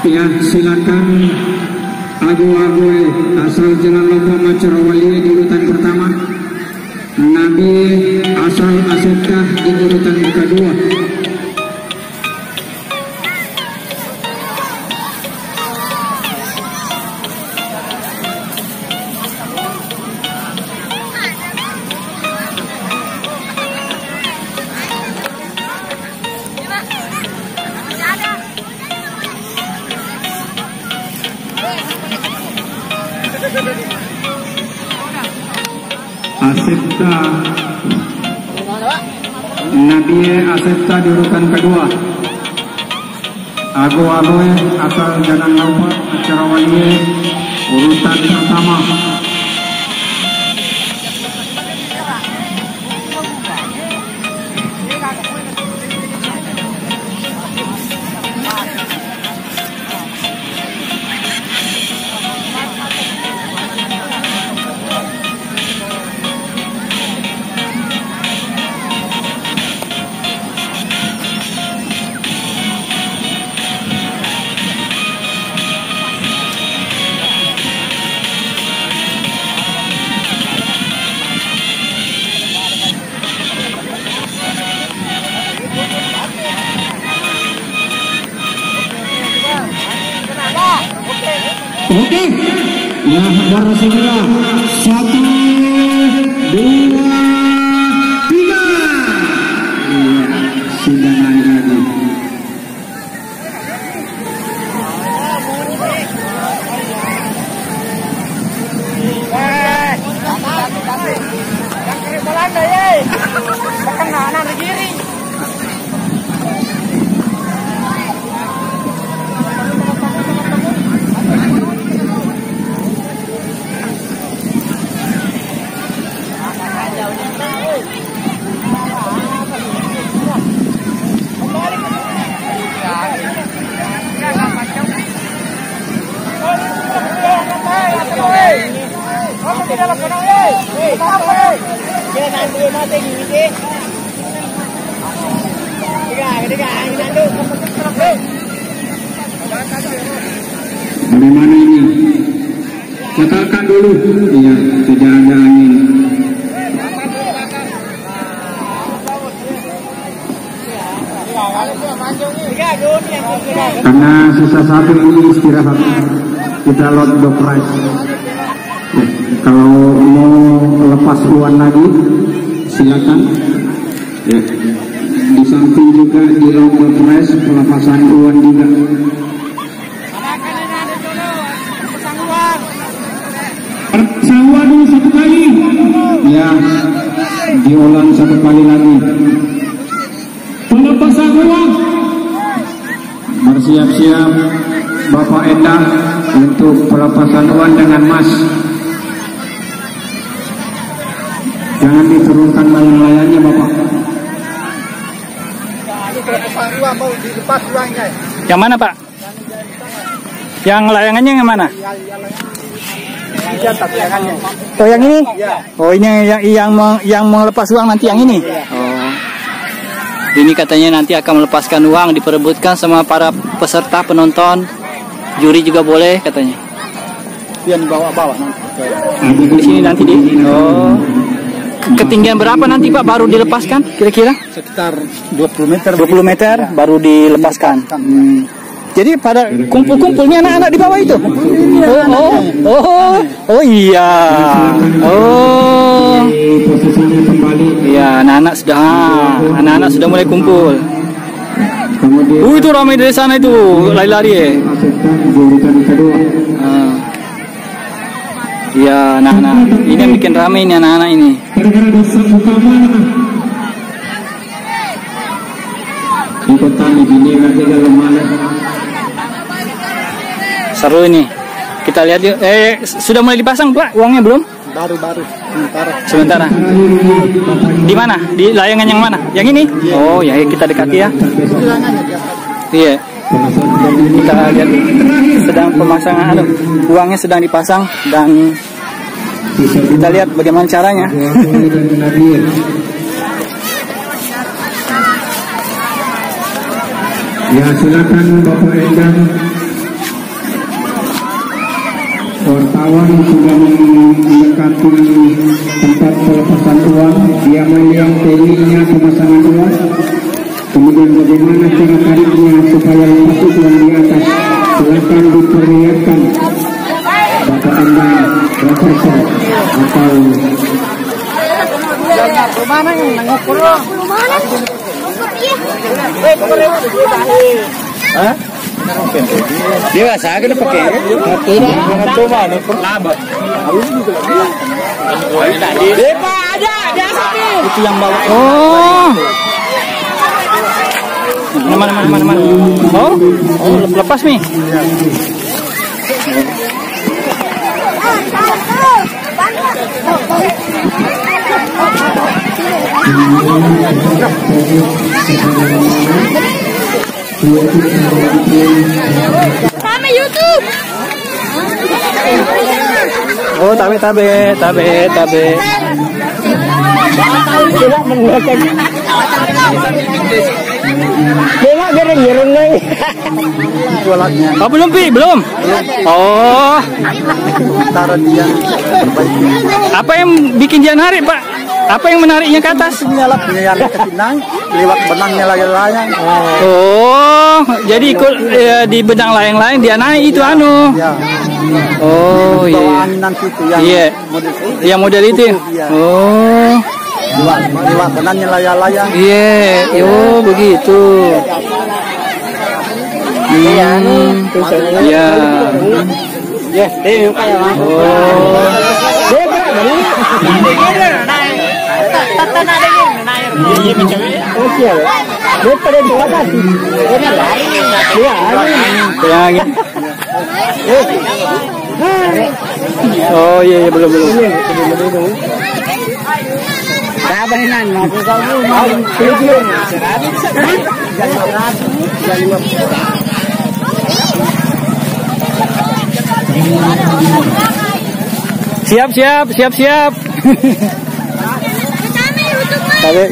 Ya, silakan Agu-Agu asal Jalan Lopo Macerawali di urutan pertama, Nabi asal Asetkah di urutan kedua. Asepta Nabi Asepta di urutan kedua, Agu-Agu asal Jalan Lopo Macerawali urutan pertama. Oke, ya saudara segera 1, 2, 3. Iya, sudah naik lagi. Bagaimana ini? Katakan dulu. Iya, tidak ada angin. Karena sisa satu ini istirahat, kita load the price. Ya, kalau mau lepas uang lagi, silakan. Ya, di samping juga di load the price pelepasan uang juga. Sawah dulu satu kali. Ya, diulang satu kali lagi. Pelepasan uang. Bersiap-siap Bapak Endang untuk pelepasan uang dengan mas. Jangan diturunkan layang-layangnya Bapak. Pelepasan uang mau dilepas uangnya. Yang mana Pak? Yang layangannya yang mana? Oh yang ini? Oh ini yang melepas uang nanti yang ini? Oh. Ini katanya nanti akan melepaskan uang, diperebutkan sama para peserta penonton, juri juga boleh katanya. Yang dibawa-bawa di sini nanti di. Oh. Ketinggian berapa nanti Pak baru dilepaskan kira-kira? Sekitar 20 meter. 20 meter baru dilepaskan. Jadi pada kumpul-kumpulnya anak-anak di bawah itu. Oh iya. Oh. Iya, anak-anak sudah mulai kumpul. Itu ramai dari sana itu, lari-lari ya. Iya, anak-anak. Ini yang bikin ramai ini anak-anak ini. Seru ini. Kita lihat yuk. Sudah mulai dipasang Pak uangnya belum? Baru sementara. Di mana? Di layangan yang mana? Yang ini? Oh ya, kita dekati ya. Iya. Kita lihat sedang pemasangan, uangnya sedang dipasang dan kita lihat bagaimana caranya. Ya silakan Bapak Endang Wartawan sudah mendekati tempat pelepasan uang. Dia melihat tekniknya pemasangan uang. Kemudian bagaimana cara tariknya supaya lepas uang di atas. Silakan diperlihatkan Bapak Anda Profesor atau Mana yang mengukur? Hah? Dia saya kena pakai. Jangan coba nih perlabat. Depa ada sini. Itu yang bawa. Oh. Mana. Oh, lepas nih. Kami YouTube. Oh, tabe. Oh, belum. Oh. Taruh dia. Apa yang bikin dia narik, Pak? Apa yang menariknya ke atas? Nyala yang ke Pinang, lewat benangnya layang-layang. Oh, jadi ikut di benang layang-layang dia naik itu anu. Ya. Oh, iya. Bawa angin nanti itu yang Iya. Yang model itu. Iya. Oh. Lewat benangnya layang-layang. Iya, oh begitu. Iya. Ya, dia kayak Oh. Oh iya belum. Siap.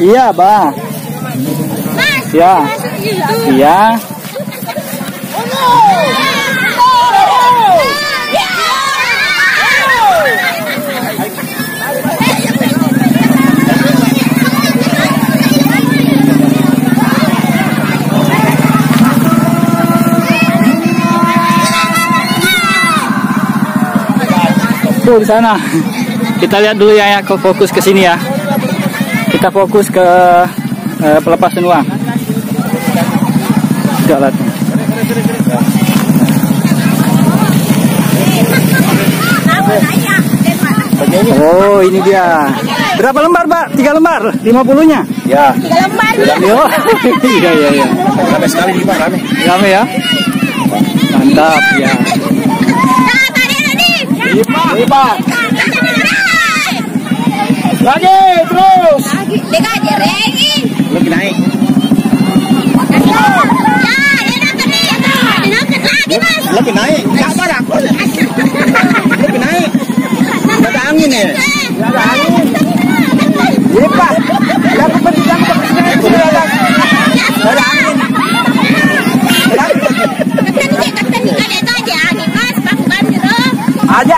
Iya, Bah. Ya. Iya. Tuh di sana. Kita lihat dulu ya, fokus ke sini ya. Kita fokus ke pelepasan uang. Sudah lihat. Oh, ini dia. Berapa lembar, Pak? 3 lembar? 50-nya? Ya. 3 lembar. Iya. Rame sekali nih Pak, rame. Rame ya? Mantap ya. Pak. Lagi terus. Lebih naik. Lebih naik. Enggak apa Lebih naik. Enggak ada angin ya. Enggak ada angin. Iya Pak. Yang penting ada angin. Aja.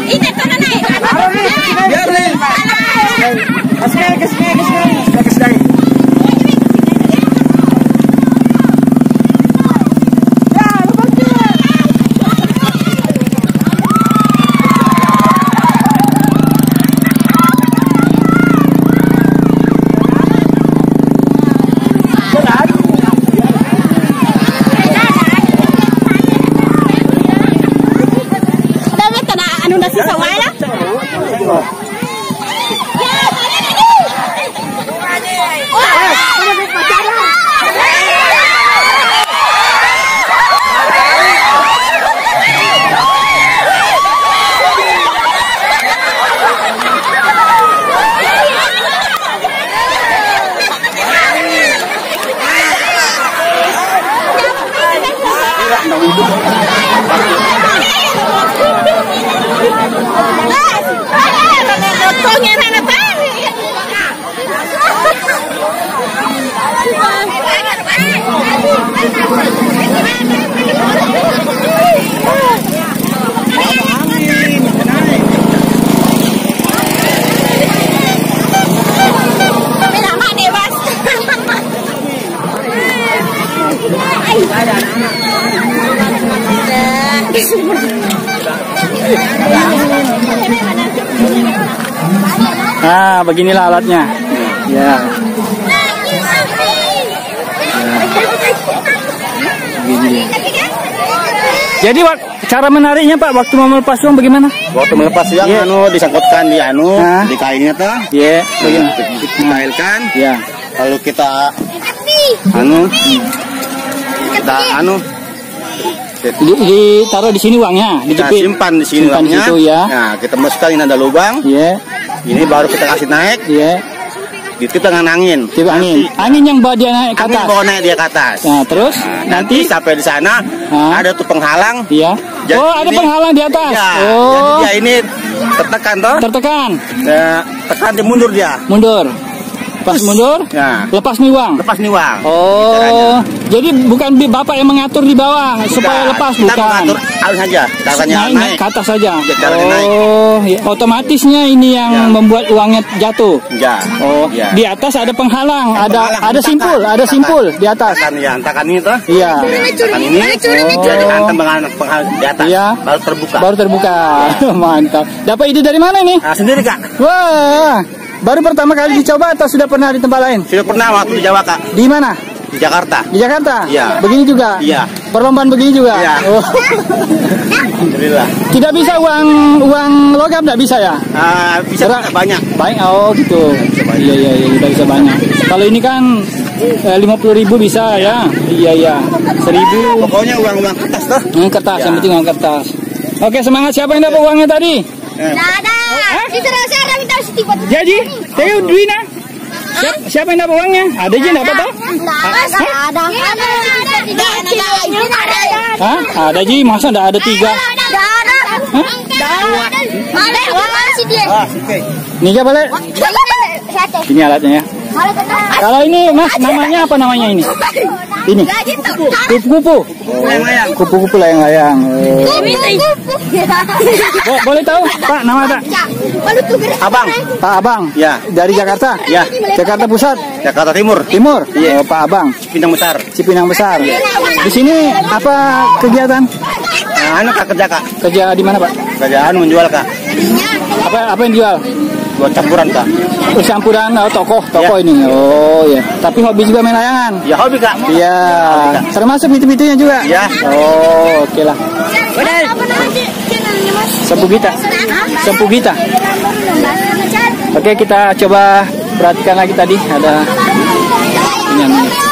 Ini kan naik. Biar nih. Kesini. Nah, beginilah alatnya. Ya. Begini. Jadi cara menariknya Pak, waktu mau melepas uang bagaimana? Waktu melepas uang, disangkutkan di di kainnya tuh. Iya. Bagaimana? Dikailkan. Ya. Lalu kita ditaruh di sini uangnya, dijepit. Simpan di sini uangnya. Situ, ya. Nah, kita masukkan ini ada lubang. Iya. Ini baru kita kasih naik. Iya. Ditip dengan angin. Tip angin. Angin yang bawa dia naik ke atas. Angin bawa naik dia ke atas. Nah, terus nanti sampai di sana ada tuh penghalang. Iya. Jadi ada penghalang di atas. Ya, oh. Jadi dia ini tertekan toh. Tertekan. Nah, tekan dia mundur dia. Mundur. Pas mundur, lepas nih uang. Lepas nih uang. Oh, jadi bukan Bapak yang mengatur di bawah supaya lepas, bukan? Kita mengatur arus saja, naik ke atas saja. Naik. Ya, otomatisnya ini yang membuat uangnya jatuh. Ya. Oh, di atas ada penghalang, ada simpul di atas. Tekan ini toh. Iya. Tekan ini. Jadi hantam penghalang di atas. Iya. Baru terbuka. Mantap. Dapat ide dari mana ini? Sendiri Kak. Wah. Baru pertama kali dicoba atau sudah pernah di tempat lain? Sudah pernah waktu di Jawa Kak. Di mana? Di Jakarta. Di Jakarta? Iya. Begini juga? Iya. Perlombaan begini juga? Iya. Oh. Alhamdulillah. Tidak bisa uang logam, tidak bisa ya? Bisa banyak. Banyak, oh gitu. Iya, tidak bisa banyak. Kalau ini kan 50.000 bisa ya? Iya. 1.000. Pokoknya uang kertas toh? Kertas, yang penting uang kertas. Oke, semangat. Siapa yang dapat uangnya tadi? Jadi, Teo Dwina. Siapa yang dapat uangnya? Ada je dapat toh? Hah? Ada ji, masa enggak ada 3? Ini aja boleh. Ini alatnya ya. Kalau ini Mas, namanya apa namanya ini? Ini kupu-kupu. Kupu-kupu layang-layang. Boleh tahu Pak nama tak? Abang. Pak Abang. Ya. Dari Jakarta. Ya. Jakarta Pusat. Jakarta Timur. Timur. Iya. Oh, Pak Abang. Cipinang Besar. Cipinang Besar. Di sini apa kegiatan? Kak kerja Kak. Kerja di mana Pak? Kerjaan menjual Kak. Apa yang dijual? Buat campuran Kak. Campuran tokoh ini. Oh ya. Tapi hobi juga main layangan. Ya hobi Kak. Iya. Termasuk pitu-pitunya juga. Ya. Oh, oke lah. Sempu Gita. Oke, kita coba perhatikan lagi tadi ada ini.